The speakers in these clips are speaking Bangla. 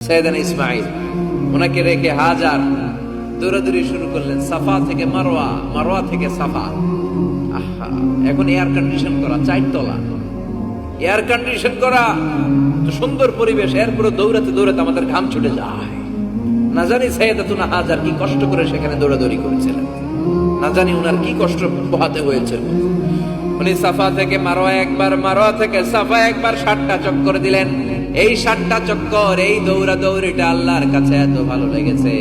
সাইয়েদানা ইসমাঈল, ওনাকে রেখে হাজার দৌড়াদৌড়ি শুরু করলেন সাফা থেকে মারওয়া, মারওয়া থেকে সাফা। আহা, এখন এয়ার কন্ডিশন করা, 4 তলা এয়ার কন্ডিশন করা, তো সুন্দর পরিবেশ, এরপরে দৌড়াতে দৌড়াতে আমাদের ঘাম ছুটে যায়। না জানি সাইয়েদাতুনা হাজার কি কষ্ট করে সেখানে দৌড়াদৌড়ি করেছিলেন, না জানি উনার কি কষ্ট পোহাতে হয়েছিল। উনি সাফা থেকে মারওয়া একবার, মারওয়া থেকে সাফা একবার 7টা চক্কর দিলেন। এই 7টা চক্কর, এই দৌড়াদৌড়িটা আল্লাহর কাছে এত ভালো লেগেছে,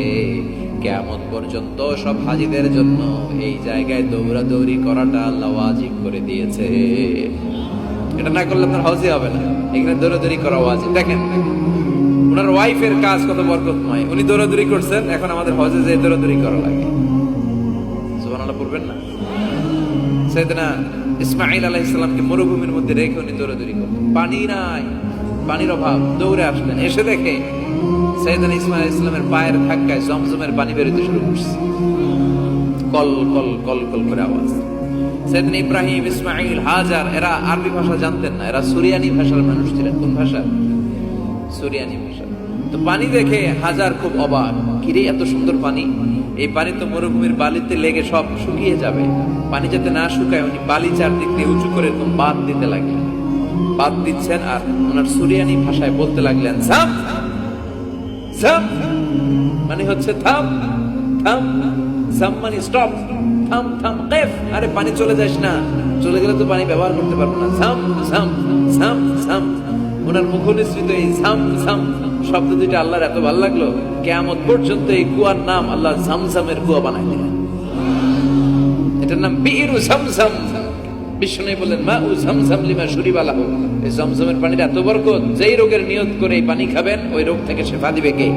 কিয়ামত পর্যন্ত সব হাজীদের জন্য এই জায়গায় দৌড়াদৌড়ি করাটা আল্লাহ ওয়াজিব করে দিয়েছে। এটা না করলে আপনার হজই হবে না, এখানে দৌড়াদৌড়ি করা ওয়াজিব। দেখেন ওনার ওয়াইফের কাজ কত বরকতময়, উনি দৌড়াদৌড়ি করছেন, এখন আমাদের হজে যে দৌড়াদৌড়ি করা লাগে। সুবহানাল্লাহ পড়বেন না? সাইয়েদনা ইসমাঈল আলাইহিস সালামকে মরুভূমির মধ্যে রেখে উনি দৌড়াদৌড়ি করতেন, পানি নাই, পানির অভাব, দৌড়ে আসলেন, এসে দেখে সাইয়েদনা ইসমাঈল আলাইহিস সালামের পায়ের ধাক্কায় জমজমের পানি বের হতে শুরু করছে, কল কল কল কল করে আওয়াজ। সাইয়েদনা ইব্রাহিম, ইসমাঈল, হাজার এরা আরবি ভাষা জানতেন না, এরা সুরিয়ানি ভাষার মানুষ ছিলেন। কোন ভাষা? সুরিয়ানি ভাষা। তো পানি দেখে হাজার খুব অবাক, কিরে এত সুন্দর পানি, এই পানি তো মরুভূমির বালিতে লেগে সব শুকিয়ে যাবে, পানি যাতে না শুকায় উনি বালি চারদিক দিয়ে উঁচু করে এরকম বাঁধ দিতে লাগলেন। বাঁধ দিচ্ছেন আর ওনার সুরিয়ানি ভাষায় বলতে লাগলেন জাম জাম, মানে হচ্ছে থাম থাম, জাম মানে স্টপ, থাম থাম, কেফ, আরে পানি চলে যাস না, চলে গেলে তো পানি ব্যবহার করতে পারবো না, জাম জাম জাম জাম। ওনার মুখনিসৃত এই জাম জাম শব্দ দুইটা আল্লাহর এত ভালো লাগলো, কিয়ামত পর্যন্ত এই কুয়ার নাম আল্লাহ জামজামের কুয়া বানাই দিলেন। এটার নাম বিইরু জামজাম। বিষ্ণু বললেন মা উ জামজাম লিমা শুরিবা লাহু, এই জামজামের পানির এত বরকত, যেই রোগের নিয়ত করে এই পানি খাবেন ওই রোগ থেকে শেফা দিবে কে?